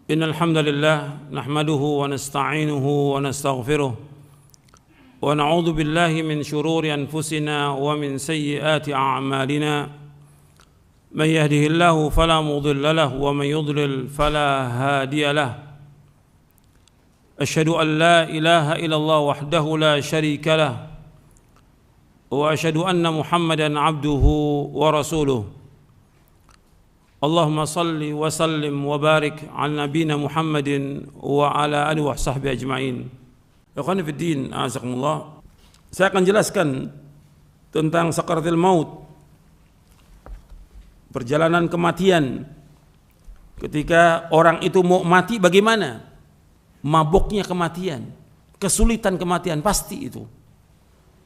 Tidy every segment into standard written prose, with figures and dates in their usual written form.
إن الحمد لله نحمده ونستعينه ونستغفره ونعوذ بالله من شرور أنفسنا ومن سيئات أعمالنا من يهده الله فلا مضل له ومن يضلل فلا هادي له أشهد أن لا إله إلا الله وحده لا شريك له وأشهد أن محمدا عبده ورسوله اللهم صل وسلم وبارك على نبينا محمد وعلى آله وصحبه أجمعين. Ikhwani fid din, a'azakumullah. Saya akan jelaskan tentang sakaratul maut, perjalanan kematian. Ketika orang itu mau mati bagaimana? Mabuknya kematian, kesulitan kematian pasti itu.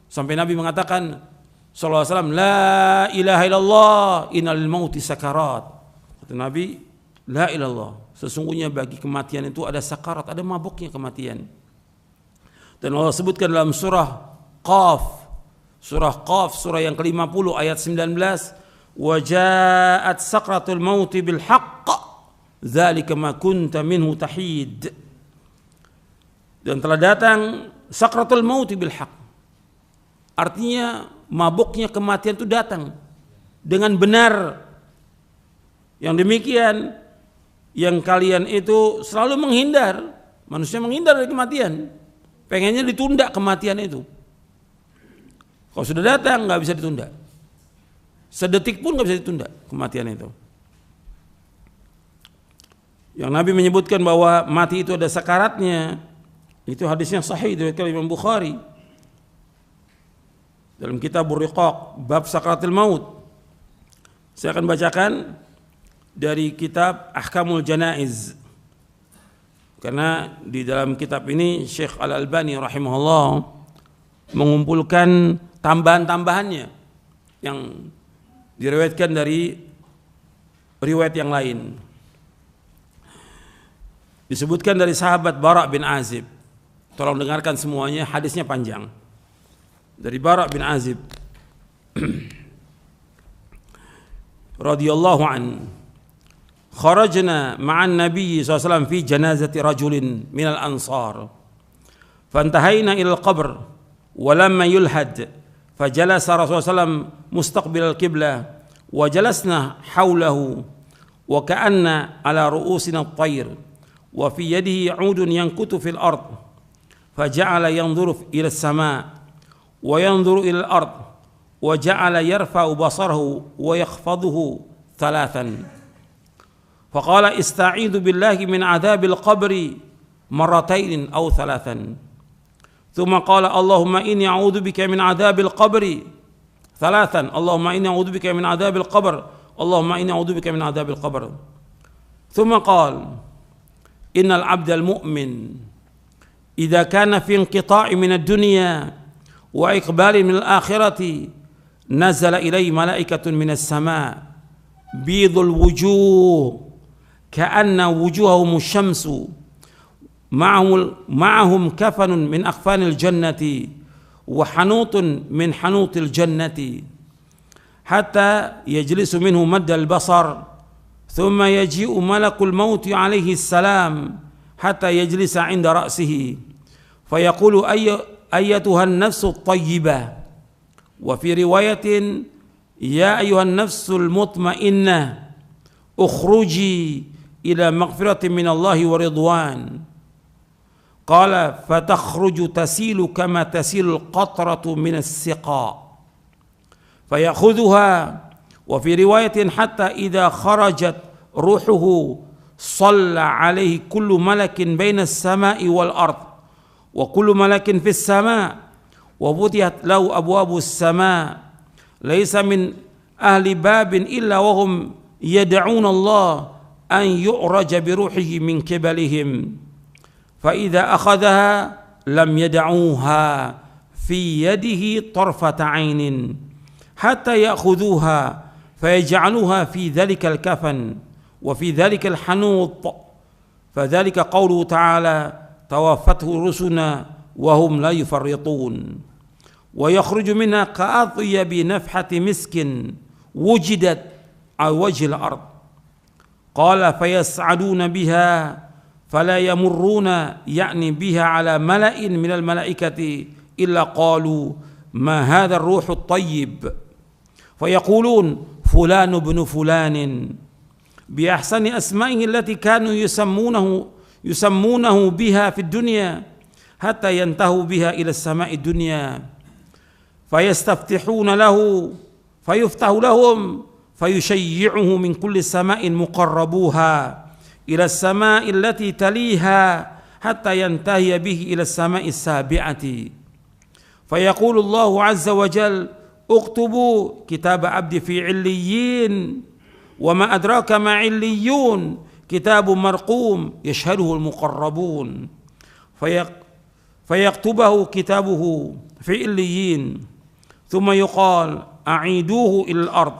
Sampai Nabi mengatakan sallallahu alaihi wasallam, la ilaha illallah innal mauti sakarat. Kata Nabi, la ilallah, sesungguhnya bagi kematian itu ada sakarat, ada mabuknya kematian. Dan Allah sebutkan dalam surah Qaf, surah yang ke-50 ayat 19, wa ja'at sakratul mauti bil haqq dzalika ma kunta minhu tahid. Dan telah datang sakratul mauti bil haqq, artinya mabuknya kematian itu datang dengan benar. Yang demikian yang kalian itu selalu menghindar, manusia menghindar dari kematian, pengennya ditunda kematian itu. Kalau sudah datang nggak bisa ditunda, sedetik pun nggak bisa ditunda kematian itu. Yang Nabi menyebutkan bahwa mati itu ada sakaratnya, itu hadisnya sahih dari Imam Bukhari dalam kitab Riqaq bab sakaratul maut. Saya akan bacakan dari kitab Ahkamul Janaiz, karena di dalam kitab ini Syekh Al-Albani rahimahullah mengumpulkan tambahan-tambahannya yang diriwayatkan dari riwayat yang lain. Disebutkan dari sahabat Bara' bin Azib. Tolong dengarkan semuanya, hadisnya panjang. Dari Bara' bin Azib radhiyallahu an, kharajna ma'an Nabi SAW fi janazati rajulin minal ansar fantahayna ila al-qabr wa lamma yulhad fajalasa Rasulullah SAW mustaqbil al-qiblah wa jalasna hawlahu wa ka'anna ala ru'usina at-tayr wa fi yadihi 'udun yankutu fil ard faja'ala yanzuru ila as-sama' wa yanzuru ila al-ard wa ja'ala yarfa'u basarahu wa yakhfaduhu thalathan. فقال استعيذ بالله من عذاب القبر مرتين أو ثلاثا ثم قال اللهم إني أعوذ بك من عذاب القبر ثلاثا اللهم إني أعوذ بك من عذاب القبر اللهم إني أعوذ بك من عذاب القبر ثم قال إن العبد المؤمن إذا كان في انقطاع من الدنيا وإقبال من الآخرة نزل إليه ملائكة من السماء بيض الوجوه كأن وجوههم الشمس معهم كفن من أكفان الجنة وحنوط من حنوط الجنة حتى يجلس منه مد البصر ثم يجيء ملك الموت عليه السلام حتى يجلس عند رأسه فيقول أيتها النفس الطيبة وفي رواية يا أيها النفس المطمئنة اخرجي إلى مغفرة من الله ورضوان قال فتخرج تسيل كما تسيل القطرة من السقاء فيأخذها وفي رواية حتى إذا خرجت روحه صلى عليه كل ملك بين السماء والأرض وكل ملك في السماء وفتحت له أبواب السماء ليس من أهل باب إلا وهم يدعون الله أن يعرج بروحه من قبلهم فإذا أخذها لم يدعوها في يده طرفة عين حتى يأخذوها فيجعلوها في ذلك الكفن وفي ذلك الحنوط فذلك قوله تعالى توفته رسلنا وهم لا يفرطون ويخرج منها كأطيب نفحة مسك وجدت على وجه الأرض قال فيسعدون بها فلا يمرون يعني بها على ملأ من الملائكة إلا قالوا ما هذا الروح الطيب، فيقولون فلان ابن فلان بأحسن أسمائه التي كانوا يسمونه بها في الدنيا، حتى ينتهوا بها إلى السماء الدنيا، فيستفتحون له فيفتح لهم فيشيعه من كل سماء مقربوها إلى السماء التي تليها حتى ينتهي به إلى السماء السابعة، فيقول الله عز وجل اكتبوا كتاب عبدي في عليين، وما أدراك ما عليون، كتاب مرقوم يشهده المقربون، فيكتبه كتابه في عليين، ثم يقال أعيدوه إلى الأرض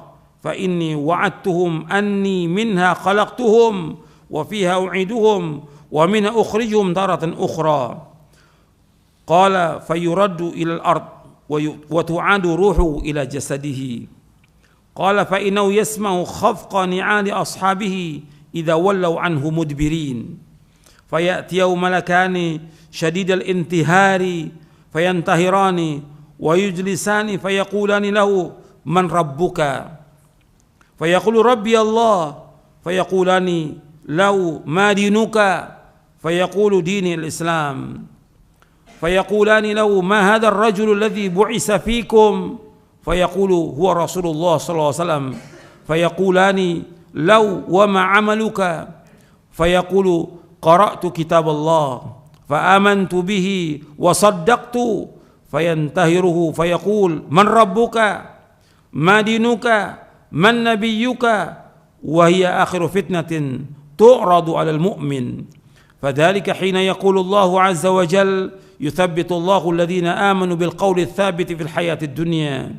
فإني وعدتهم أني منها خلقتهم وفيها أعيدهم ومنها أخرجهم تارة أخرى. قال فيرد إلى الأرض وتعاد روحه إلى جسده. قال فإنه يسمع خفق نعال أصحابه إذا ولوا عنه مدبرين، فيأتيه ملكان شديد الانتهار فينتهران ويجلسان فيقولان له من ربك؟ فيقول ربي الله، فيقولان له ما دينك؟ فيقول ديني الإسلام. فيقولان له ما هذا الرجل الذي بعث فيكم؟ فيقول هو رسول الله صلى الله عليه وسلم. فيقولان له وما عملك؟ فيقول قرأت كتاب الله فآمنت به وصدقت. فينتهره فيقول من ربك؟ ما دينك؟ من نبيك؟ وهي آخر فتنة تعرض على المؤمن. فذلك حين يقول الله عز وجل يثبت الله الذين آمنوا بالقول الثابت في الحياة الدنيا،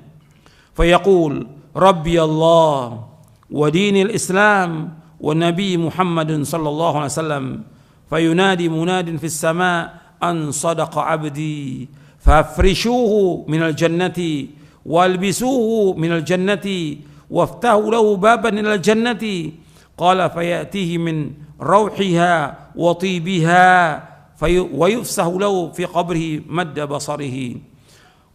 فيقول ربي الله ودين الإسلام والنبي محمد صلى الله عليه وسلم، فينادي مناد في السماء أن صدق عبدي، فافرشوه من الجنة والبسوه من الجنة وافتحوا له بابا إلى الجنة. قال فيأتيه من روحها وطيبها ويفسح له في قبره مد بصره.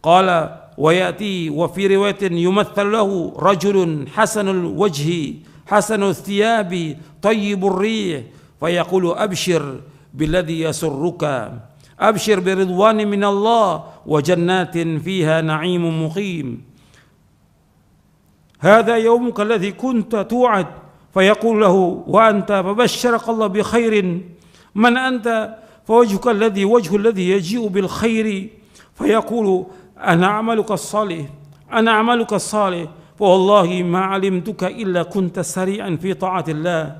قال ويأتي وفي رواية يمثل له رجل حسن الوجه حسن الثياب طيب الريح، فيقول أبشر بالذي يسرك، أبشر برضوان من الله وجنات فيها نعيم مقيم، هذا يومك الذي كنت توعد. فيقول له وأنت؟ فبشرك الله بخير. من أنت؟ فوجهك الذي وجه الذي يجيء بالخير. فيقول أنا عملك الصالح، أنا عملك الصالح، فوالله ما علمتك إلا كنت سريعا في طاعة الله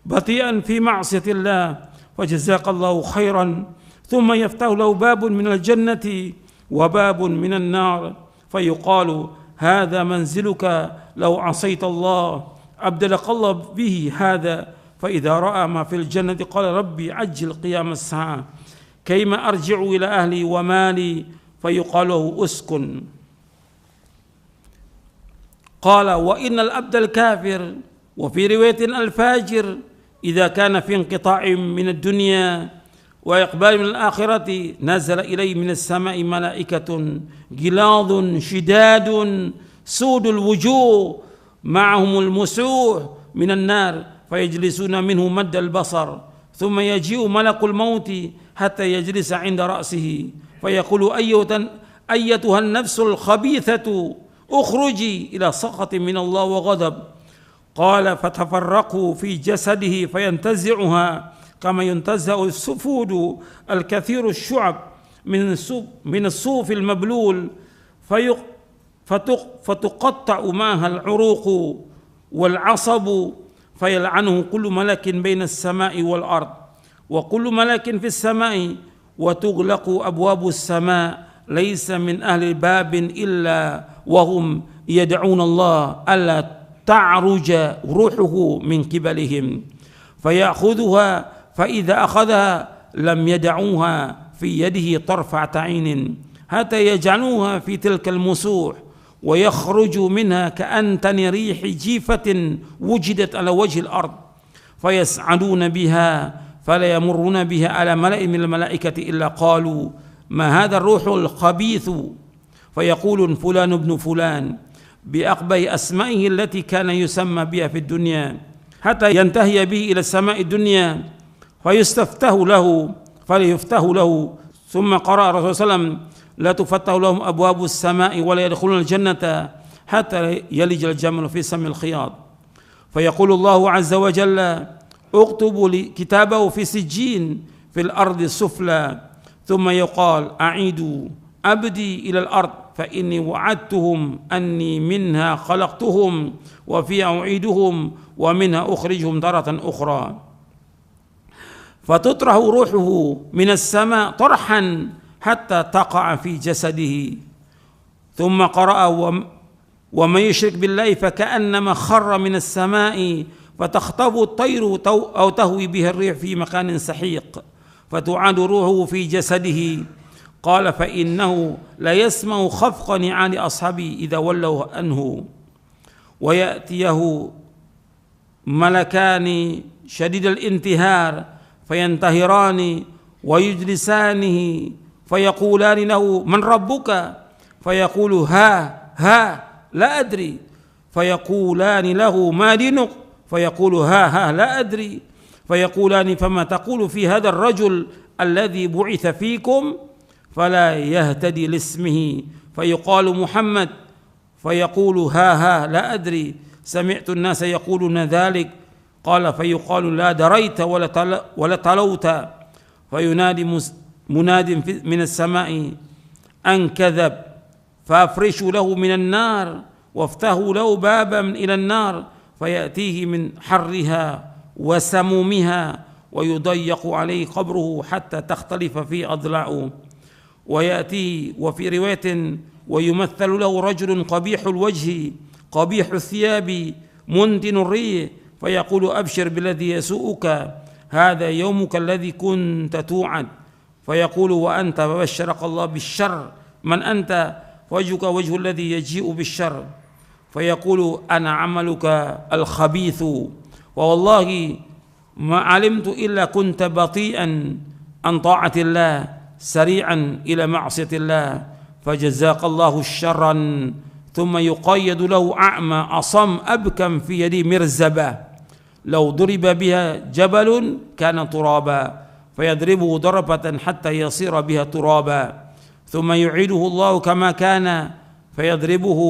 بطيئا في معصية الله، فجزاك الله خيرا. ثم يفتح له باب من الجنة وباب من النار، فيقال هذا منزلك لو عصيت الله، أبدلك الله به هذا. فإذا رأى ما في الجنة قال ربي عجل قيام الساعة كيما أرجع إلى أهلي ومالي، فيقال له أسكن. قال وإن الأبد الكافر وفي رواية الفاجر إذا كان في انقطاع من الدنيا وإقبال من الآخرة نزل إليه من السماء ملائكة غلاظ شداد سود الوجوه معهم المسوح من النار، فيجلسون منه مد البصر، ثم يجيء ملك الموت حتى يجلس عند رأسه، فيقول أيتها النفس الخبيثة اخرجي إلى سخط من الله وغضب. قال فتفرقوا في جسده فينتزعها كما ينتزع السفود الكثير الشعب من الصوف المبلول، فتقطع معها العروق والعصب، فيلعنه كل ملك بين السماء والأرض وكل ملك في السماء، وتغلق أبواب السماء، ليس من أهل الباب إلا وهم يدعون الله ألا تعرج روحه من قبلهم، فيأخذها، فإذا أخذها لم يدعوها في يده طرفة عين حتى يجعلوها في تلك المسوح، ويخرج منها كأنتن ريح جيفة وجدت على وجه الأرض، فيسعدون بها فلا يمرون بها على ملأ من الملائكة إلا قالوا ما هذا الروح الخبيث فيقول فلان ابن فلان بأقبح أسمائه التي كان يسمى بها في الدنيا حتى ينتهي به إلى السماء الدنيا فيستفتح له ثم قرأ الرسول صلى الله عليه وسلم لا تفتح لهم أبواب السماء ولا يدخلون الجنة حتى يلج الجمل في سم الخياط فيقول الله عز وجل اكتبوا كتابه في سجين في الأرض السفلى ثم يقال أعيدوا أبدي إلى الأرض فإني وعدتهم أني منها خلقتهم وفيها أعيدهم ومنها أخرجهم تارة أخرى فتطرح روحه من السماء طرحا حتى تقع في جسده ثم قرأ ومن يشرك بالله فكأنما خر من السماء فتخطفه الطير أو تهوي به الريح في مكان سحيق فتعاد روحه في جسده قال فإنه لا يسمع خفق نعال أصحابه إذا ولوا عنه ويأتيه ملكان شديد الانتهار فينتهران ويجلسانه فيقولان له من ربك فيقول ها لا أدري فيقولان له ما دينك فيقول ها لا أدري فيقولان فما تقول في هذا الرجل الذي بعث فيكم فلا يهتدي لاسمه فيقال محمد فيقول ها لا أدري سمعت الناس يقولون ذلك قال فيقال لا دريت ولا تلوت فينادي مناد من السماء أن كذب فافرشوا له من النار وافتحوا له بابا إلى النار فيأتيه من حرها وسمومها ويضيق عليه قبره حتى تختلف فيه أضلاعه ويأتيه وفي رواية ويمثل له رجل قبيح الوجه قبيح الثياب منتن الريح فيقول أبشر بالذي يسوءك هذا يومك الذي كنت توعد فيقول وأنت فبشرك الله بالشر من أنت وجهك وجه الذي يجيء بالشر فيقول أنا عملك الخبيث والله ما علمت إلا كنت بطيئا عن طاعة الله سريعا إلى معصية الله فجزاك الله شرا ثم يقيد له أعمى أصم أبكم في يدي مرزبة لو ضرب بها جبل كان ترابا فيضربه ضربة حتى يصير بها ترابا ثم يعيده الله كما كان فيضربه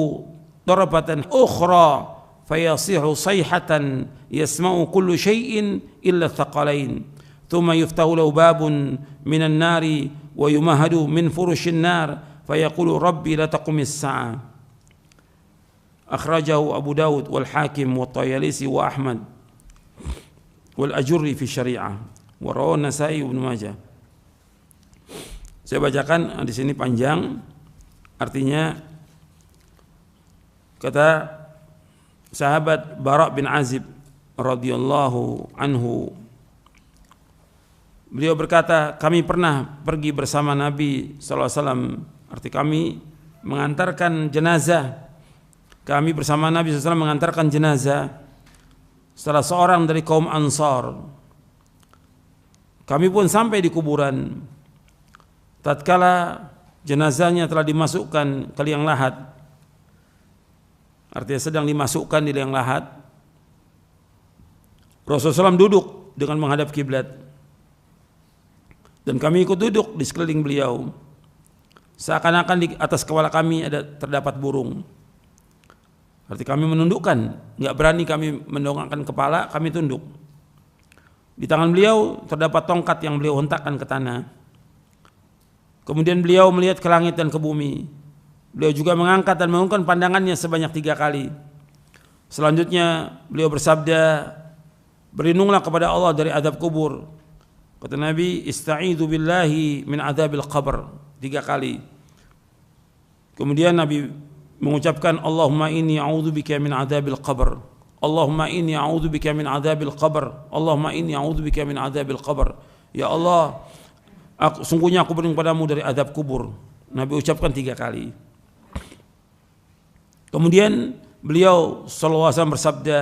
ضربة أخرى فيصيح صيحة يسمع كل شيء إلا الثقلين ثم يفتح له باب من النار ويمهد من فرش النار فيقول ربي لا تقم الساعة أخرجه أبو داود والحاكم والطيالسي وأحمد والأجري في الشريعة ورواه النسائي وابن Majah. Saya bacakan di sini panjang, artinya kata sahabat Bara bin Azib radhiyallahu anhu, beliau berkata, kami pernah pergi bersama Nabi sallallahu alaihi wasallam, arti kami mengantarkan jenazah. Kami bersama Nabi sallallahu alaihi wasallam mengantarkan jenazah salah seorang dari kaum Ansar. Kami pun sampai di kuburan. Tatkala jenazahnya telah dimasukkan ke liang lahat, artinya sedang dimasukkan di liang lahat, Rasulullah SAW duduk dengan menghadap kiblat dan kami ikut duduk di sekeliling beliau, seakan-akan di atas kepala kami terdapat burung. Arti kami menundukkan, nggak berani kami mendongakkan kepala, kami tunduk. Di tangan beliau terdapat tongkat yang beliau hentakkan ke tanah. Kemudian beliau melihat ke langit dan ke bumi. Beliau juga mengangkat dan mengangkat pandangannya sebanyak 3 kali. Selanjutnya beliau bersabda, berlindunglah kepada Allah dari azab kubur. Kata Nabi, ista'idzu billahi min adzabil qabr 3 kali. Kemudian Nabi mengucapkan, Allahumma inni a'udzubika min adzabil qabr. Allahumma inni a'udzubika min adzabil qabr. Allahumma inni a'udzubika min adzabil qabr. Ya Allah, sungguhnya aku berlindung padamu dari azab kubur. Nabi ucapkan 3 kali. Kemudian beliau sallallahu alaihi wasallam bersabda,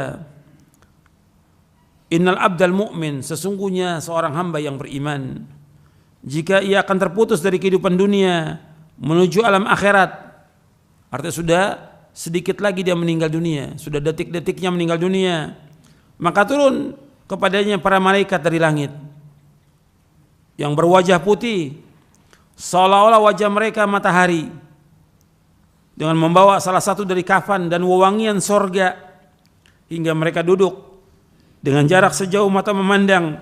Innal abdal mu'min, sesungguhnya seorang hamba yang beriman, jika ia akan terputus dari kehidupan dunia menuju alam akhirat, artinya sudah sedikit lagi dia meninggal dunia, sudah detik-detiknya meninggal dunia, maka turun kepadanya para malaikat dari langit yang berwajah putih seolah-olah wajah mereka matahari, dengan membawa salah satu dari kafan dan wewangian sorga, hingga mereka duduk dengan jarak sejauh mata memandang.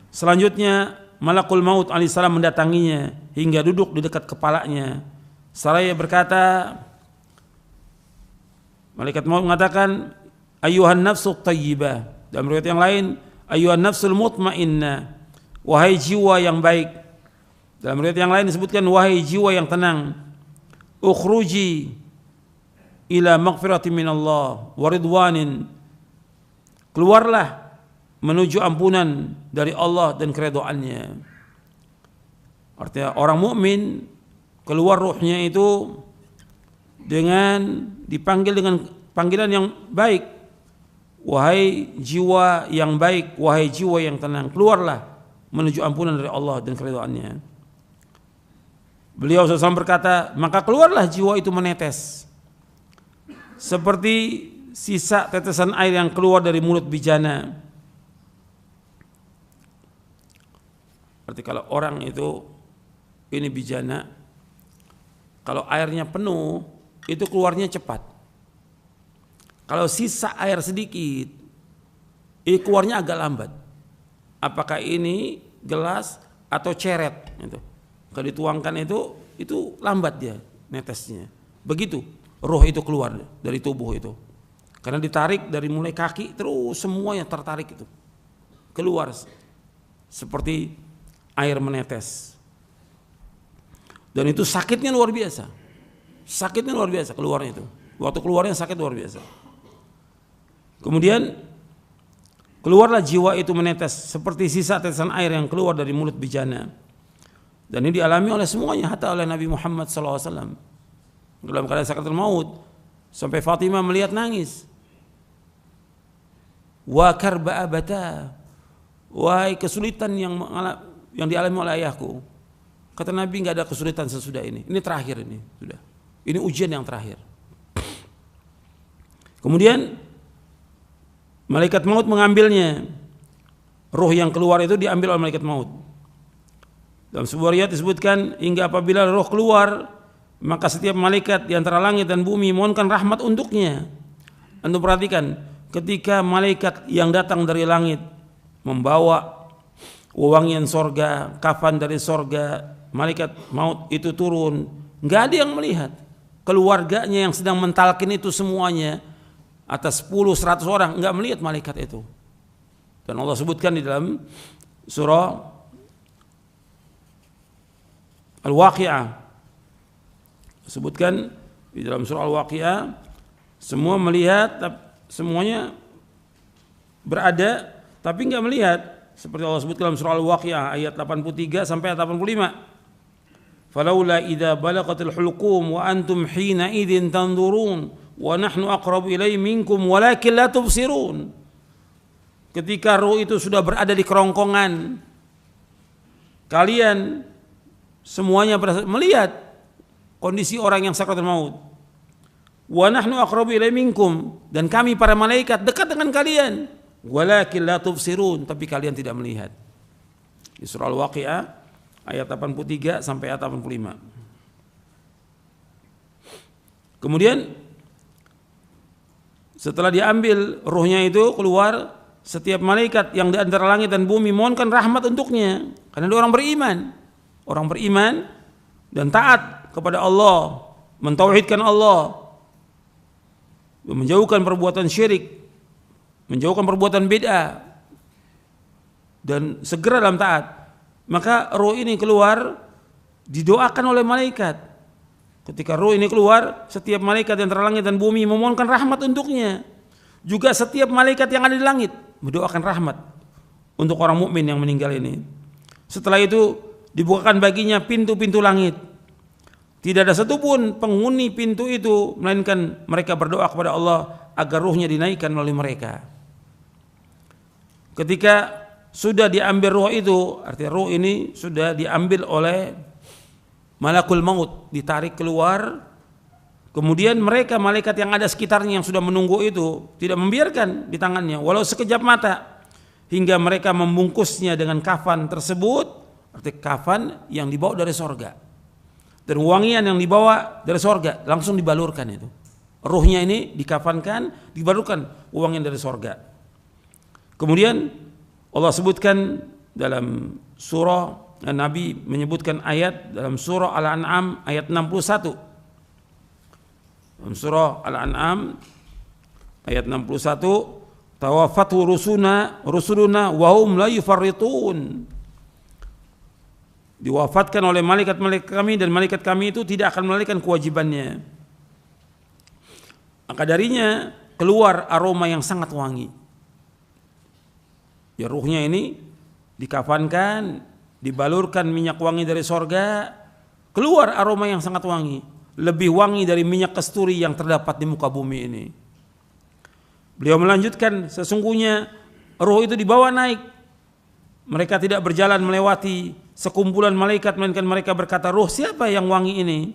Selanjutnya Malakul Maut alaihissalam mendatanginya hingga duduk di dekat kepalanya. Seraya berkata, malaikat maut mengatakan, ayyuhan nafsu thayyibah. Dalam riwayat yang lain, ayyuhan nafsul mutmainnah, wahai jiwa yang baik. Dalam riwayat yang lain disebutkan, wahai jiwa yang tenang, ukhruji ila maghfirati minallah wa ridwanin, keluarlah menuju ampunan dari Allah dan keridhaannya. Artinya orang mukmin keluar ruhnya itu dengan dipanggil dengan panggilan yang baik. Wahai jiwa yang baik, wahai jiwa yang tenang, keluarlah menuju ampunan dari Allah dan keridhaannya. Beliau SAW berkata, maka keluarlah jiwa itu menetes seperti sisa tetesan air yang keluar dari mulut bijana. Berarti kalau orang itu ini bijana, kalau airnya penuh itu keluarnya cepat. Kalau sisa air sedikit, ini keluarnya agak lambat. Apakah ini gelas atau ceret? Itu. Kalau dituangkan itu lambat dia netesnya. Begitu roh itu keluar dari tubuh itu. Karena ditarik dari mulai kaki terus semuanya tertarik itu keluar seperti air menetes. Dan itu sakitnya luar biasa. Sakitnya luar biasa keluarnya itu. Waktu keluarnya sakit luar biasa. Kemudian keluarlah jiwa itu menetes seperti sisa tetesan air yang keluar dari mulut bijana. Dan ini dialami oleh semuanya, hatta oleh Nabi Muhammad SAW dalam keadaan sakaratul maut, sampai Fatimah melihat nangis. Wa karba abata, wahai kesulitan yang dialami oleh ayahku. Kata Nabi, nggak ada kesulitan sesudah ini. Ini terakhir ini sudah. Ini ujian yang terakhir. Kemudian malaikat maut mengambilnya. Ruh yang keluar itu diambil oleh malaikat maut. Dalam sebuah riwayat disebutkan, hingga apabila roh keluar, maka setiap malaikat di antara langit dan bumi mohonkan rahmat untuknya. Anda perhatikan, ketika malaikat yang datang dari langit membawa wewangian sorga, kafan dari sorga, malaikat maut itu turun, nggak ada yang melihat. Keluarganya yang sedang mentalkin itu semuanya, atas 10-100 orang, nggak melihat malaikat itu. Dan Allah sebutkan di dalam surah Al-Waqi'ah, sebutkan di dalam surah Al-Waqi'ah, semua melihat, semuanya berada tapi enggak melihat, seperti Allah sebutkan dalam surah Al-Waqi'ah ayat 83 sampai 85. Falaula idza balagatil hulqum wa antum hina idzin tanzurun wa nahnu aqrabu ilaihi minkum walakin la tubsirun. Ketika roh itu sudah berada di kerongkongan, kalian semuanya melihat kondisi orang yang sakaratul maut. Wa nahnu aqrabu ilaihi minkum, dan kami para malaikat dekat dengan kalian. Walakin la tubsirun, tapi kalian tidak melihat. Di surah Al-Waqi'ah ayat 83 sampai ayat 85. Kemudian setelah diambil ruhnya itu keluar, setiap malaikat yang di antara langit dan bumi mohonkan rahmat untuknya, karena dia orang beriman. Orang beriman dan taat kepada Allah, mentauhidkan Allah, menjauhkan perbuatan syirik, menjauhkan perbuatan bid'ah, dan segera dalam taat. Maka roh ini keluar, didoakan oleh malaikat. Ketika roh ini keluar, setiap malaikat yang antara langit dan bumi memohonkan rahmat untuknya. Juga setiap malaikat yang ada di langit mendoakan rahmat untuk orang mukmin yang meninggal ini. Setelah itu dibukakan baginya pintu-pintu langit. Tidak ada satupun penghuni pintu itu melainkan mereka berdoa kepada Allah agar ruhnya dinaikkan oleh mereka. ketika sudah diambil ruh itu, artinya ruh ini sudah diambil oleh malakul maut, ditarik keluar, kemudian mereka malaikat yang ada sekitarnya yang sudah menunggu itu tidak membiarkan di tangannya walau sekejap mata, hingga mereka membungkusnya dengan kafan tersebut, artinya kafan yang dibawa dari sorga dan wangian yang dibawa dari sorga, langsung dibalurkan itu. Ruhnya ini dikafankan, dibalurkan wangian dari sorga. Kemudian Allah sebutkan dalam surah, Nabi menyebutkan ayat dalam surah Al-An'am ayat 61. Dalam surah Al-An'am ayat 61, tawaffatu rusuluna wa hum la yufarritun. Diwafatkan oleh malaikat-malaikat kami dan malaikat kami itu tidak akan melalaikan kewajibannya. Maka darinya keluar aroma yang sangat wangi. Ya, ruhnya ini dikafankan, dibalurkan minyak wangi dari sorga, keluar aroma yang sangat wangi, lebih wangi dari minyak kasturi yang terdapat di muka bumi ini. Beliau melanjutkan, sesungguhnya ruh itu dibawa naik. Mereka tidak berjalan melewati sekumpulan malaikat, melainkan mereka berkata, ruh siapa yang wangi ini?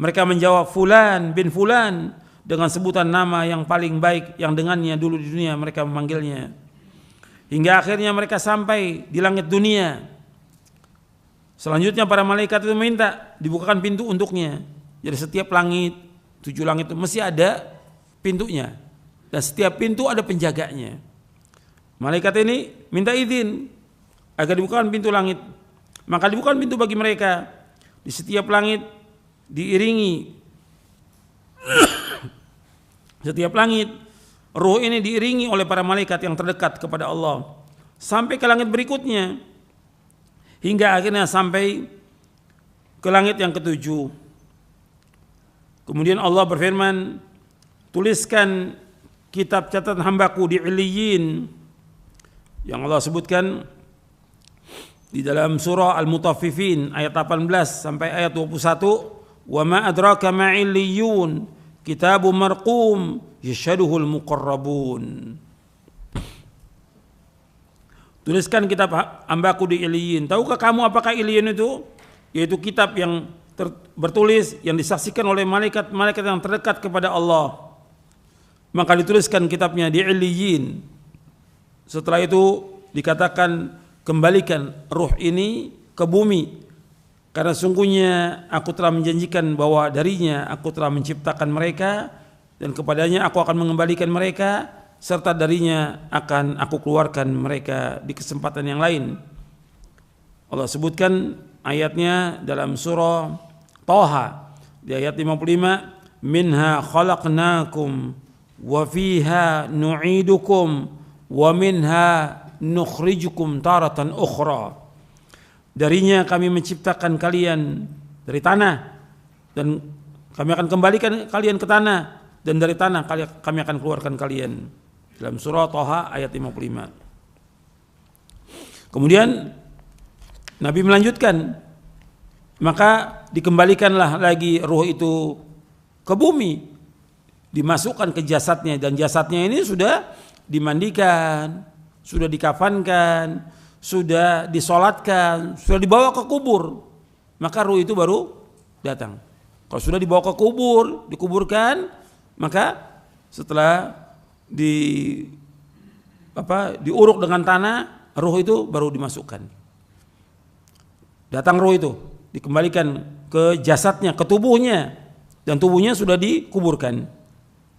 Mereka menjawab, Fulan bin Fulan, dengan sebutan nama yang paling baik yang dengannya dulu di dunia mereka memanggilnya. Hingga akhirnya mereka sampai di langit dunia. Selanjutnya para malaikat itu minta dibukakan pintu untuknya. Jadi setiap langit, 7 langit itu mesti ada pintunya, dan setiap pintu ada penjaganya. Malaikat ini minta izin agar dibukakan pintu langit. Maka dibukakan pintu bagi mereka. Di setiap langit diiringi, setiap langit ruh ini diiringi oleh para malaikat yang terdekat kepada Allah sampai ke langit berikutnya, hingga akhirnya sampai ke langit yang ke-7. Kemudian Allah berfirman, tuliskan kitab catatan hambaku di Illiyin, yang Allah sebutkan di dalam surah Al-Mutaffifin ayat 18 sampai ayat 21, wa ma adraka ma illiyun kitabu marqum yashhaduhul muqarrabun. Tuliskan kitab hambaku di Illiyin. Tahukah kamu apakah Illiyin itu? Yaitu kitab yang bertulis yang disaksikan oleh malaikat-malaikat yang terdekat kepada Allah. Maka dituliskan kitabnya di Illiyin. Setelah itu dikatakan, kembalikan ruh ini ke bumi, karena sungguhnya aku telah menjanjikan bahwa darinya aku telah menciptakan mereka, dan kepadanya aku akan mengembalikan mereka, serta darinya akan aku keluarkan mereka di kesempatan yang lain. Allah sebutkan ayatnya dalam surah Thaha di ayat 55, minha khalaqnakum wa fiha nu'idukum wa minha nukhrijukum taratan ukhra. Darinya kami menciptakan kalian dari tanah, dan kami akan kembalikan kalian ke tanah, dan dari tanah kami akan keluarkan kalian. Dalam surah Thaha ayat 55. Kemudian Nabi melanjutkan, maka dikembalikanlah lagi ruh itu ke bumi, dimasukkan ke jasadnya, dan jasadnya ini sudah dimandikan, sudah dikafankan, sudah disolatkan, sudah dibawa ke kubur, maka ruh itu baru datang. Kalau sudah dibawa ke kubur, dikuburkan, maka setelah diuruk dengan tanah, ruh itu baru dimasukkan. Datang ruh itu, dikembalikan ke jasadnya, ke tubuhnya, dan tubuhnya sudah dikuburkan.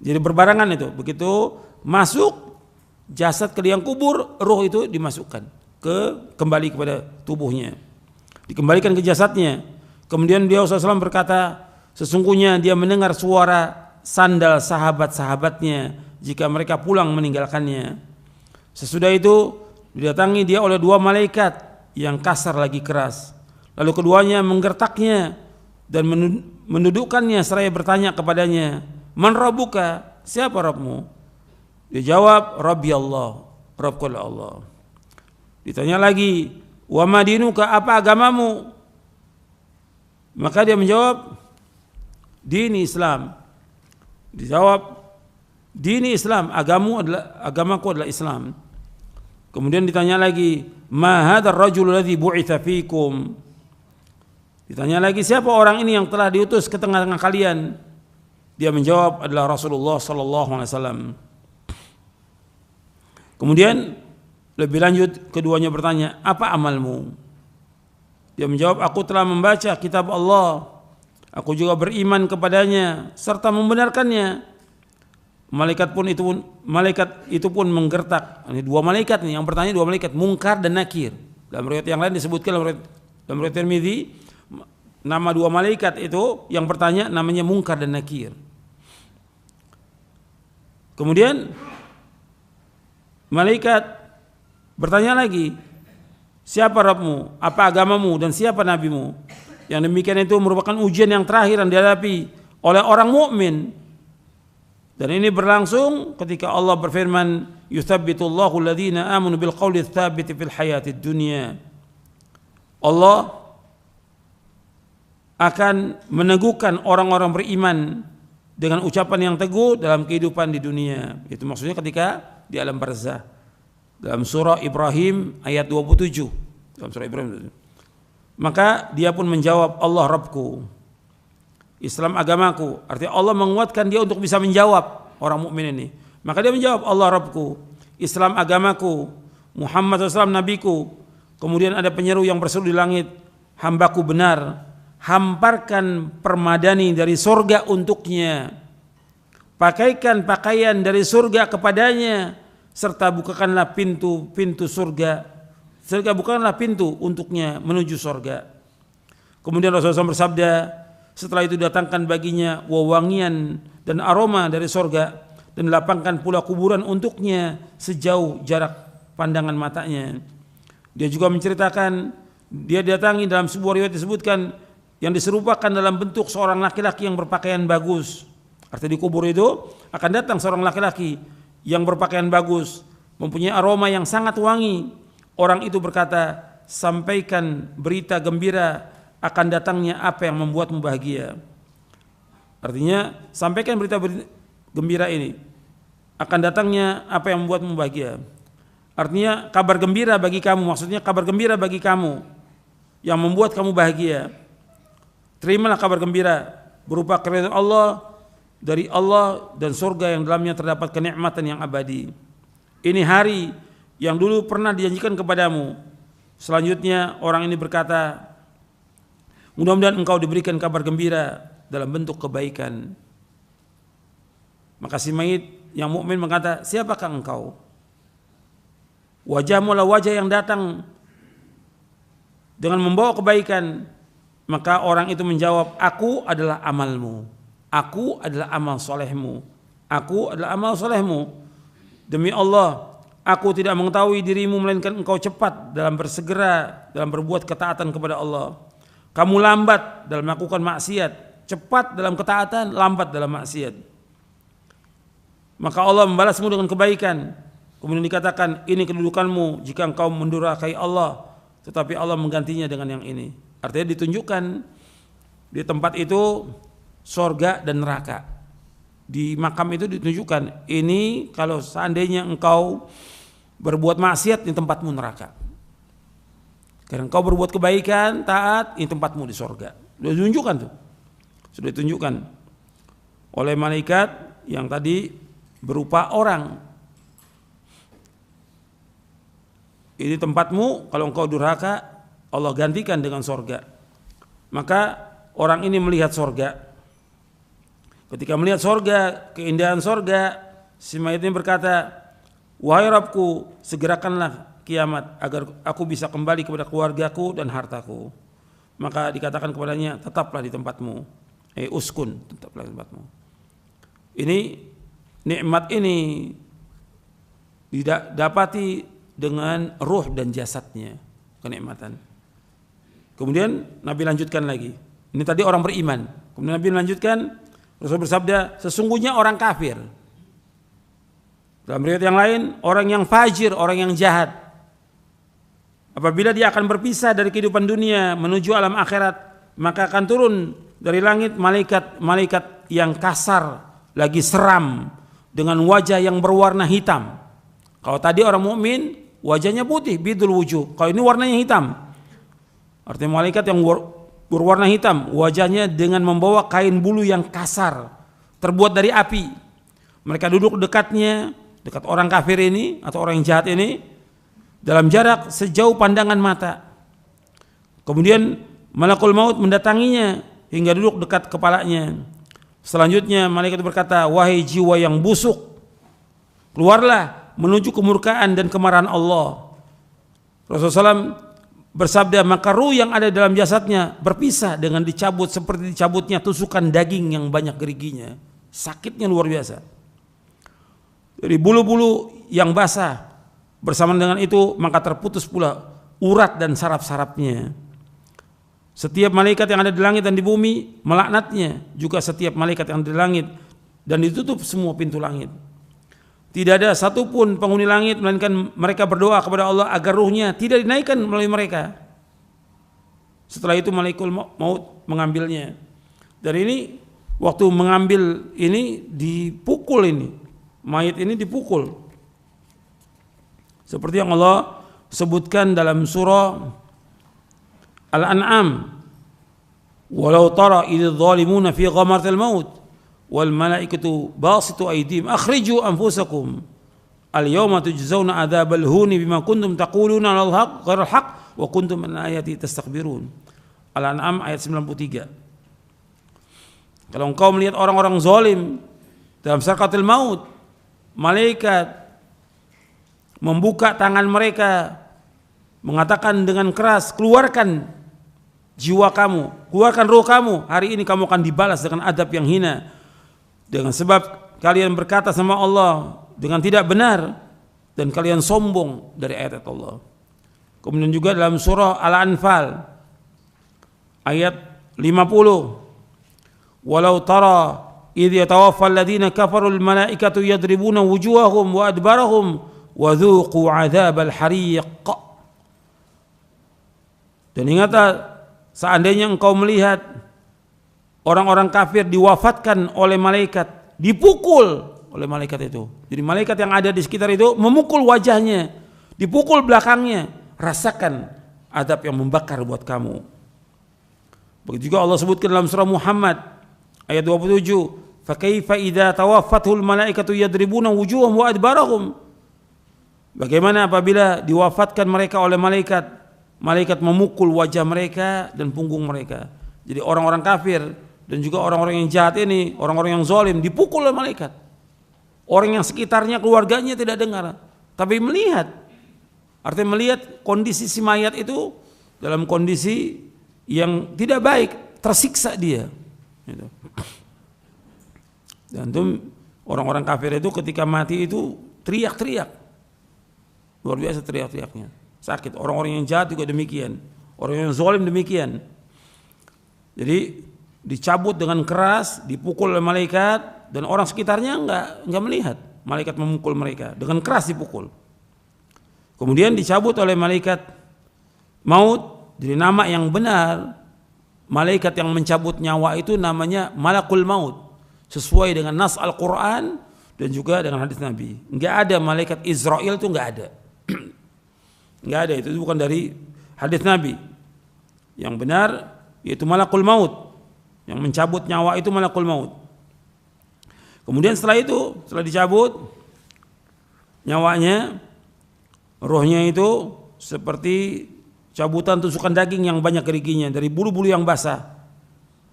Jadi berbarengan itu, begitu masuk jasad ke liang kubur, ruh itu dimasukkan kembali kepada tubuhnya, dikembalikan ke jasadnya. Kemudian beliau SAW berkata, sesungguhnya dia mendengar suara sandal sahabat-sahabatnya jika mereka pulang meninggalkannya. Sesudah itu didatangi dia oleh 2 malaikat yang kasar lagi keras. Lalu keduanya menggertaknya dan mendudukkannya seraya bertanya kepadanya, man rabbuka, siapa Rabbmu? Dia jawab, Rabbi Allah, Rabbku Allah. Ditanya lagi, wa madinuka, apa agamamu? Maka dia menjawab, dini Islam. Dijawab, dini Islam, agamaku adalah Islam. Kemudian ditanya lagi, ma hadzal rajul ladzi bu'itsa fikum. Ditanya lagi, siapa orang ini yang telah diutus ke tengah-tengah kalian? Dia menjawab, adalah Rasulullah sallallahu alaihi wasallam. Kemudian lebih lanjut keduanya bertanya, apa amalmu? Dia menjawab, aku telah membaca kitab Allah, aku juga beriman kepadanya serta membenarkannya. Malaikat itu pun menggertak. Ini dua malaikat nih, yang bertanya dua malaikat, Munkar dan Nakir. Dalam riwayat yang lain disebutkan dalam riwayat Tirmidzi, nama dua malaikat itu yang bertanya namanya Munkar dan Nakir. Kemudian malaikat bertanya lagi, siapa Rabbmu, apa agamamu, dan siapa nabimu? Yang demikian itu merupakan ujian yang terakhir yang dihadapi oleh orang mukmin. Dan ini berlangsung ketika Allah berfirman, yuthabbitullahu alladhina amanu bil qawli tsabiti fil hayatid dunya. Allah akan meneguhkan orang-orang beriman dengan ucapan yang teguh dalam kehidupan di dunia. Itu maksudnya ketika di alam barzah. Dalam surah Ibrahim ayat 27. Dalam surah Ibrahim. Maka dia pun menjawab, Allah Rabbku, Islam agamaku. Artinya Allah menguatkan dia untuk bisa menjawab orang mukmin ini. Maka dia menjawab, Allah Rabbku, Islam agamaku, Muhammad SAW nabiku. Kemudian ada penyeru yang berseru di langit, hambaku benar, hamparkan permadani dari surga untuknya, pakaikan pakaian dari surga kepadanya, serta bukakanlah pintu surga, serta bukakanlah pintu untuknya menuju surga. Kemudian Rasulullah SAW bersabda, setelah itu datangkan baginya wewangian dan aroma dari surga, dan lapangkan pula kuburan untuknya sejauh jarak pandangan matanya. Dia juga menceritakan, dia datangi dalam sebuah riwayat disebutkan yang diserupakan dalam bentuk seorang laki-laki yang berpakaian bagus. Artinya di kubur itu akan datang seorang laki-laki yang berpakaian bagus, mempunyai aroma yang sangat wangi. Orang itu berkata, sampaikan berita gembira akan datangnya apa yang membuatmu bahagia. Artinya sampaikan berita gembira ini, akan datangnya apa yang membuatmu bahagia. Artinya kabar gembira bagi kamu, maksudnya kabar gembira bagi kamu yang membuat kamu bahagia. Terimalah kabar gembira berupa keridhaan Allah, dari Allah dan surga yang dalamnya terdapat kenikmatan yang abadi. Ini hari yang dulu pernah dijanjikan kepadamu. Selanjutnya orang ini berkata, mudah-mudahan engkau diberikan kabar gembira dalam bentuk kebaikan. Maka si mayit yang mukmin berkata, siapakah engkau? Wajahmu adalah wajah yang datang dengan membawa kebaikan. Maka orang itu menjawab, aku adalah amalmu, aku adalah amal solehmu, aku adalah amal solehmu. Demi Allah, aku tidak mengetahui dirimu melainkan engkau cepat dalam bersegera dalam berbuat ketaatan kepada Allah. Kamu lambat dalam melakukan maksiat, cepat dalam ketaatan, lambat dalam maksiat. Maka Allah membalasmu dengan kebaikan. Kemudian dikatakan, ini kedudukanmu jika engkau mendurhakai Allah, tetapi Allah menggantinya dengan yang ini. Artinya ditunjukkan di tempat itu sorga dan neraka. Di makam itu ditunjukkan, ini kalau seandainya engkau berbuat maksiat, ini tempatmu neraka. Karena engkau berbuat kebaikan, taat, ini tempatmu di sorga. Sudah ditunjukkan tuh. Sudah ditunjukkan oleh malaikat yang tadi berupa orang. Ini tempatmu, kalau engkau durhaka, Allah gantikan dengan sorga. Maka orang ini melihat sorga. Ketika melihat sorga, keindahan sorga, si mayit ini berkata, wahai Rabbku, segerakanlah kiamat agar aku bisa kembali kepada keluargaku dan hartaku. Maka dikatakan kepadanya, tetaplah di tempatmu. Uskun, tetaplah di tempatmu. Ini nikmat ini didapati dengan ruh dan jasadnya, kenikmatan. Kemudian Nabi lanjutkan lagi. Ini tadi orang beriman. Kemudian Nabi lanjutkan, Rasul bersabda, sesungguhnya orang kafir. Dalam riwayat yang lain, orang yang fajir, orang yang jahat, apabila dia akan berpisah dari kehidupan dunia menuju alam akhirat, maka akan turun dari langit malaikat yang kasar, lagi seram, dengan wajah yang berwarna hitam. Kalau tadi orang mukmin wajahnya putih, bidul wujuh. Kalau ini warnanya hitam. Artinya malaikat yang berwarna hitam, wajahnya dengan membawa kain bulu yang kasar, terbuat dari api. Mereka duduk dekatnya, dekat orang kafir ini atau orang yang jahat ini, dalam jarak sejauh pandangan mata. Kemudian malakul maut mendatanginya hingga duduk dekat kepalanya. Selanjutnya malaikat berkata, wahai jiwa yang busuk, keluarlah menuju kemurkaan dan kemarahan Allah. Rasulullah SAW bersabda, maka ruh yang ada dalam jasadnya berpisah dengan dicabut seperti dicabutnya tusukan daging yang banyak geriginya. Sakitnya luar biasa. Dari bulu-bulu yang basah, bersamaan dengan itu maka terputus pula urat dan saraf-sarafnya. Setiap malaikat yang ada di langit dan di bumi melaknatnya, juga setiap malaikat yang ada di langit, dan ditutup semua pintu langit. Tidak ada satupun penghuni langit melainkan mereka berdoa kepada Allah agar ruhnya tidak dinaikkan melalui mereka. Setelah itu malaikat maut mengambilnya. Dan ini waktu mengambil ini dipukul ini. Mayat ini dipukul. Seperti yang Allah sebutkan dalam surah Al-An'am. Walau tara idz zalimuna fi ghamaratil maut wal malaikatu basitu aydihim akhriju anfusakum al yawma tujzauna adzabal huni bima kuntum taquluna al haqq ghairal haqq wa kuntum an ayati tastakbirun. Al-An'am ayat 93. Kalau engkau melihat orang-orang zalim dalam sakaratul maut, malaikat membuka tangan mereka mengatakan dengan keras, keluarkan jiwa kamu, keluarkan roh kamu, hari ini kamu akan dibalas dengan adab yang hina. Dengan sebab kalian berkata sama Allah dengan tidak benar dan kalian sombong dari ayat Allah. Kemudian juga dalam surah Al-Anfal ayat 50, walau tara idh yatawaffa alladhina kafaru al-malaikatu yadribuna wujuhahum wa adbarahum wa dhuqu adzabal hariq. Dan ingatlah seandainya engkau melihat orang-orang kafir diwafatkan oleh malaikat, dipukul oleh malaikat itu. Jadi malaikat yang ada di sekitar itu memukul wajahnya, dipukul belakangnya. Rasakan adab yang membakar buat kamu. Begitu juga Allah sebutkan dalam surah Muhammad ayat 27, fa kaifa idza tawaffathul malaikatu yadribuna wujuhahum wa adbarahum. Bagaimana apabila diwafatkan mereka oleh malaikat, malaikat memukul wajah mereka dan punggung mereka. Jadi orang-orang kafir dan juga orang-orang yang jahat ini, orang-orang yang zalim dipukul oleh malaikat. Orang yang sekitarnya, keluarganya tidak dengar, tapi melihat. Artinya melihat kondisi si mayat itu dalam kondisi yang tidak baik, tersiksa dia. Dan itu orang-orang kafir itu ketika mati itu teriak-teriak, luar biasa teriak-teriaknya, sakit. Orang-orang yang jahat juga demikian, orang yang zalim demikian. Jadi dicabut dengan keras, dipukul oleh malaikat, dan orang sekitarnya enggak melihat malaikat memukul mereka, dengan keras dipukul. Kemudian dicabut oleh malaikat maut. Jadi nama yang benar malaikat yang mencabut nyawa itu namanya malakul maut, sesuai dengan nas Al-Quran dan juga dengan hadis Nabi. Enggak ada malaikat Israel, itu enggak ada. Enggak ada, itu bukan dari hadis Nabi. Yang benar yaitu malakul maut, yang mencabut nyawa itu malakul maut. Kemudian setelah itu, setelah dicabut nyawanya, rohnya itu seperti cabutan tusukan daging yang banyak geriginya dari bulu-bulu yang basah,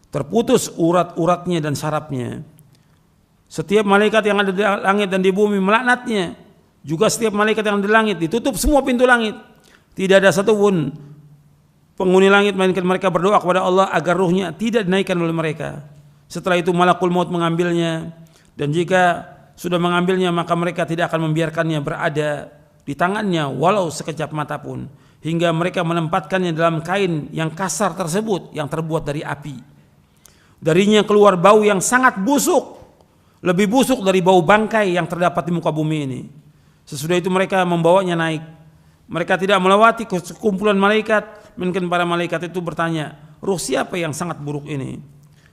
terputus urat-uratnya dan sarafnya. Setiap malaikat yang ada di langit dan di bumi melaknatnya, juga setiap malaikat yang ada di langit, ditutup semua pintu langit. Tidak ada satupun penghuni langit melainkan mereka berdoa kepada Allah agar ruhnya tidak dinaikkan oleh mereka. Setelah itu malakul maut mengambilnya, dan jika sudah mengambilnya maka mereka tidak akan membiarkannya berada di tangannya walau sekejap mata pun, hingga mereka menempatkannya dalam kain yang kasar tersebut yang terbuat dari api. Darinya keluar bau yang sangat busuk, lebih busuk dari bau bangkai yang terdapat di muka bumi ini. Sesudah itu mereka membawanya naik. Mereka tidak melewati sekumpulan malaikat, melainkan para malaikat itu bertanya, ruh siapa yang sangat buruk ini?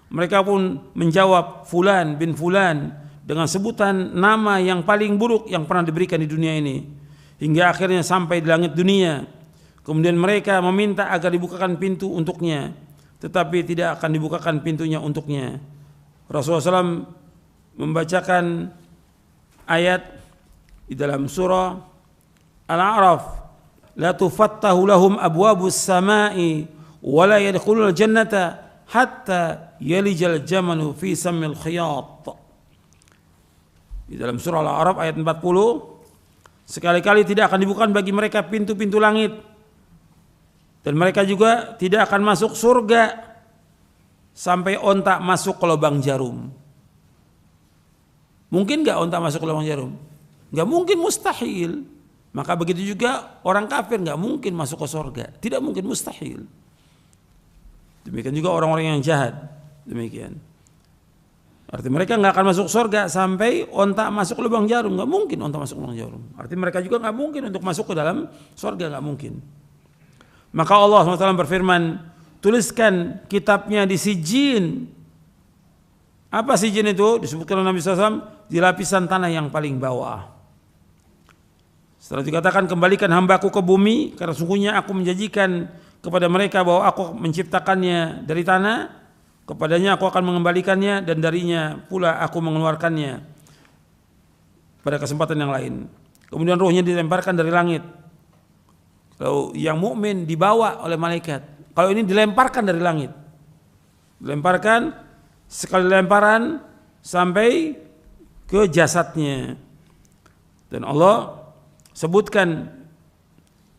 Mereka pun menjawab, Fulan bin Fulan, dengan sebutan nama yang paling buruk yang pernah diberikan di dunia ini. hingga akhirnya sampai di langit dunia. Kemudian mereka meminta agar dibukakan pintu untuknya, tetapi tidak akan dibukakan pintunya untuknya. Rasulullah SAW membacakan ayat di dalam surah Al-A'raf, la tufattahu lahum abwabus samai wa la yadkhulul jannata hatta yalijal jamalu fi sammil khiyat. Di dalam surah Al-A'raf ayat 40, sekali-kali tidak akan dibukakan bagi mereka pintu-pintu langit, dan mereka juga tidak akan masuk surga sampai onta masuk ke lubang jarum. Mungkin gak onta masuk ke lubang jarum? Gak mungkin, mustahil. Maka begitu juga orang kafir gak mungkin masuk ke surga. Tidak mungkin, mustahil. Demikian juga orang-orang yang jahat. Demikian. Arti mereka gak akan masuk surga sampai onta masuk ke lubang jarum. Gak mungkin onta masuk ke lubang jarum. Arti mereka juga gak mungkin untuk masuk ke dalam surga. Gak mungkin. Maka Allah SWT berfirman, tuliskan kitabnya di sijin. Apa sijin itu? Disebutkan oleh Nabi SAW, di lapisan tanah yang paling bawah. Setelah dikatakan, kembalikan hambaku ke bumi, karena sungguhnya aku menjanjikan kepada mereka bahwa aku menciptakannya dari tanah, kepadanya aku akan mengembalikannya, dan darinya pula aku mengeluarkannya pada kesempatan yang lain. Kemudian ruhnya dilemparkan dari langit. Kalau yang mukmin dibawa oleh malaikat, kalau ini dilemparkan dari langit, dilemparkan sekali lemparan sampai ke jasadnya. Dan Allah sebutkan,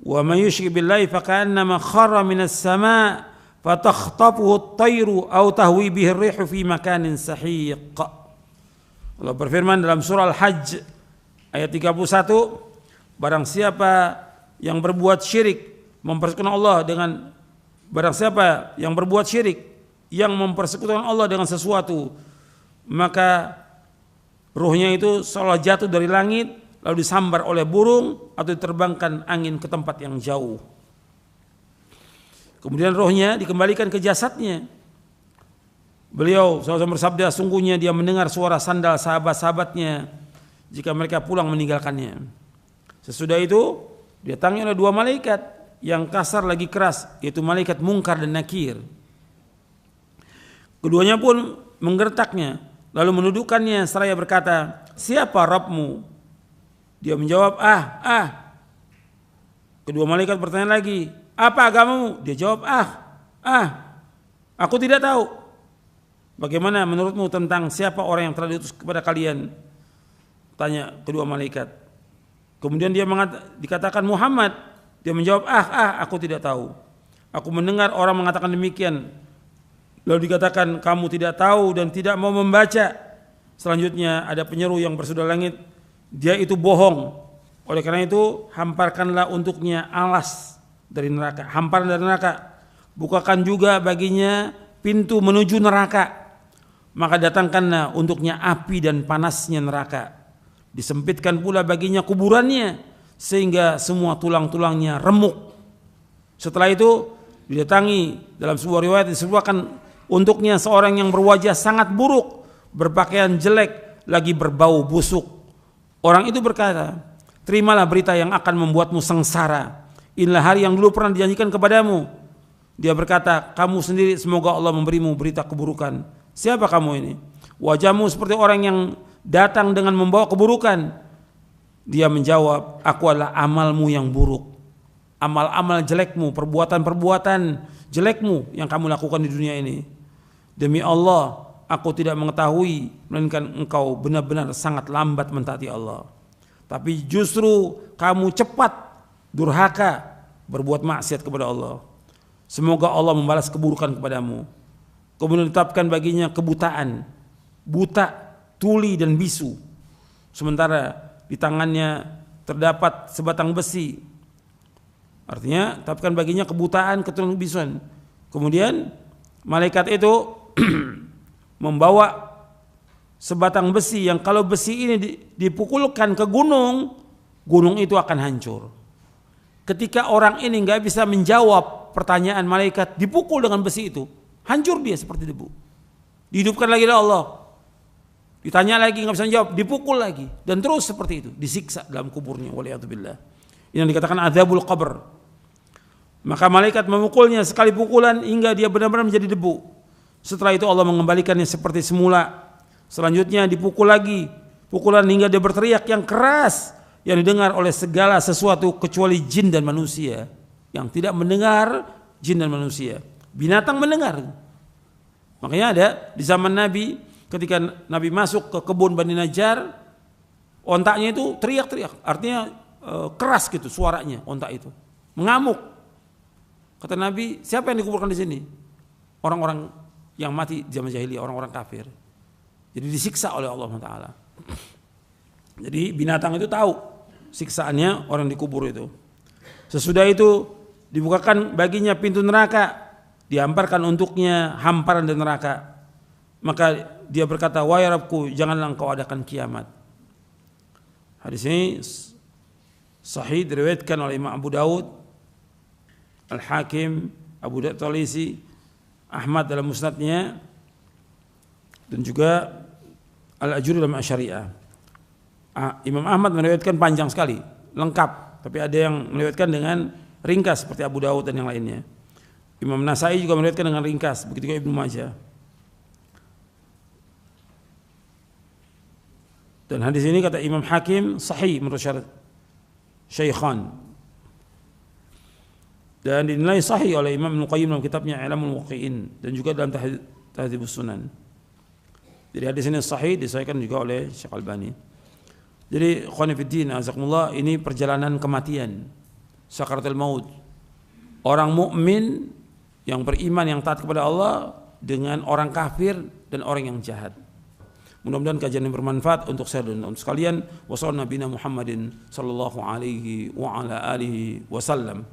wa may yusyrik billahi faka'annama kharra minas sama' fatakhtafuhu at-tayru aw tahwi bihi ar-rihu fi makanin sahiq. Allah berfirman dalam surah Al-Hajj ayat 31, barang siapa yang berbuat syirik mempersekutukan Allah dengan, barang siapa yang berbuat syirik yang mempersekutukan Allah dengan sesuatu, maka ruhnya itu seolah jatuh dari langit lalu disambar oleh burung atau diterbangkan angin ke tempat yang jauh. Kemudian ruhnya dikembalikan ke jasadnya. Beliau SAW bersabda, sungguhnya dia mendengar suara sandal sahabat-sahabatnya jika mereka pulang meninggalkannya. Sesudah itu didatangi oleh dua malaikat yang kasar lagi keras, yaitu malaikat Munkar dan Nakir. Keduanya pun menggertaknya, lalu menundukkannya seraya berkata, siapa Rabbmu? Dia menjawab, Kedua malaikat bertanya lagi, apa agamamu? Dia jawab, aku tidak tahu. Bagaimana menurutmu tentang siapa orang yang telah diutus kepada kalian? Tanya kedua malaikat. Kemudian dia dikatakan Muhammad. Dia menjawab, aku tidak tahu. Aku mendengar orang mengatakan demikian. Lalu dikatakan, kamu tidak tahu dan tidak mau membaca. Selanjutnya ada penyeru yang bersudah langit, dia itu bohong. Oleh karena itu hamparkanlah untuknya alas dari neraka, hamparan dari neraka. Bukakan juga baginya pintu menuju neraka. Maka datangkanlah untuknya api dan panasnya neraka. Disempitkan pula baginya kuburannya sehingga semua tulang-tulangnya remuk. Setelah itu didatangi, dalam sebuah riwayat disebutkan untuknya seorang yang berwajah sangat buruk, berpakaian jelek, lagi berbau busuk. Orang itu berkata, terimalah berita yang akan membuatmu sengsara. Inilah hari yang dulu pernah dijanjikan kepadamu. Dia berkata, kamu sendiri semoga Allah memberimu berita keburukan. Siapa kamu ini? Wajahmu seperti orang yang datang dengan membawa keburukan. Dia menjawab, aku adalah amalmu yang buruk. Amal-amal jelekmu, perbuatan-perbuatan jelekmu yang kamu lakukan di dunia ini. Demi Allah, aku tidak mengetahui, melainkan engkau benar-benar sangat lambat mentaati Allah. Tapi justru kamu cepat durhaka berbuat maksiat kepada Allah. Semoga Allah membalas keburukan kepadamu. Kemudian ditetapkan baginya kebutaan, buta, tuli dan bisu. Sementara di tangannya terdapat sebatang besi. Artinya tetapkan baginya kebutaan, keturunan bisuan. Kemudian malaikat itu membawa sebatang besi yang kalau besi ini dipukulkan ke gunung, gunung itu akan hancur. Ketika orang ini nggak bisa menjawab pertanyaan malaikat, dipukul dengan besi itu, hancur dia seperti debu. Dihidupkan lagi oleh Allah. Ditanya lagi nggak bisa jawab, dipukul lagi dan terus seperti itu, disiksa dalam kuburnya. Waliyatubillah. Ini yang dikatakan adzabul qabr. Maka malaikat memukulnya sekali pukulan hingga dia benar-benar menjadi debu. Setelah itu Allah mengembalikannya seperti semula. Selanjutnya dipukul lagi, pukulan hingga dia berteriak yang keras yang didengar oleh segala sesuatu kecuali jin dan manusia. Yang tidak mendengar, jin dan manusia. Binatang mendengar. Makanya ada di zaman Nabi, ketika Nabi masuk ke kebun Bani Najjar, ontaknya itu teriak-teriak, artinya keras gitu suaranya ontak itu, mengamuk. Kata Nabi, siapa yang dikuburkan di sini? Orang-orang yang mati zaman jahiliyah, orang-orang kafir. Jadi disiksa oleh Allah Taala. Jadi binatang itu tahu siksaannya orang dikubur itu. Sesudah itu dibukakan baginya pintu neraka, dihamparkan untuknya hamparan dari neraka. Maka dia berkata, wahai Rabbku, janganlah engkau adakan kiamat. Hadis ini sahih diriwayatkan oleh Imam Abu Daud, Al-Hakim, Abu Daud Talisi, Ahmad dalam musnadnya, dan juga Al-Ajuri dalam Asy-Syariah. Imam Ahmad meriwayatkan panjang sekali, lengkap, tapi ada yang meriwayatkan dengan ringkas seperti Abu Daud dan yang lainnya. Imam Nasai juga meriwayatkan dengan ringkas, begitu juga Ibnu Majah. Dan hadis ini kata Imam Hakim sahih menurut syarat Syaikhan. Dan dinilai sahih oleh Imam Ibnu Qayyim dalam kitabnya I'lamul Muwaqqi'in dan juga dalam Tahdzibus Sunan. Jadi hadis ini sahih, disahihkan juga oleh Syekh Albani. Jadi ikhwan fillah azakumullah, ini perjalanan kematian, sakaratul maut. Orang mukmin yang beriman, yang taat kepada Allah dengan orang kafir dan orang yang jahat. Mudah-mudahan kajian ini bermanfaat untuk saya dan untuk sekalian. Wassallallahu nabiyana Muhammadin sallallahu alaihi wa ala alihi wasallam.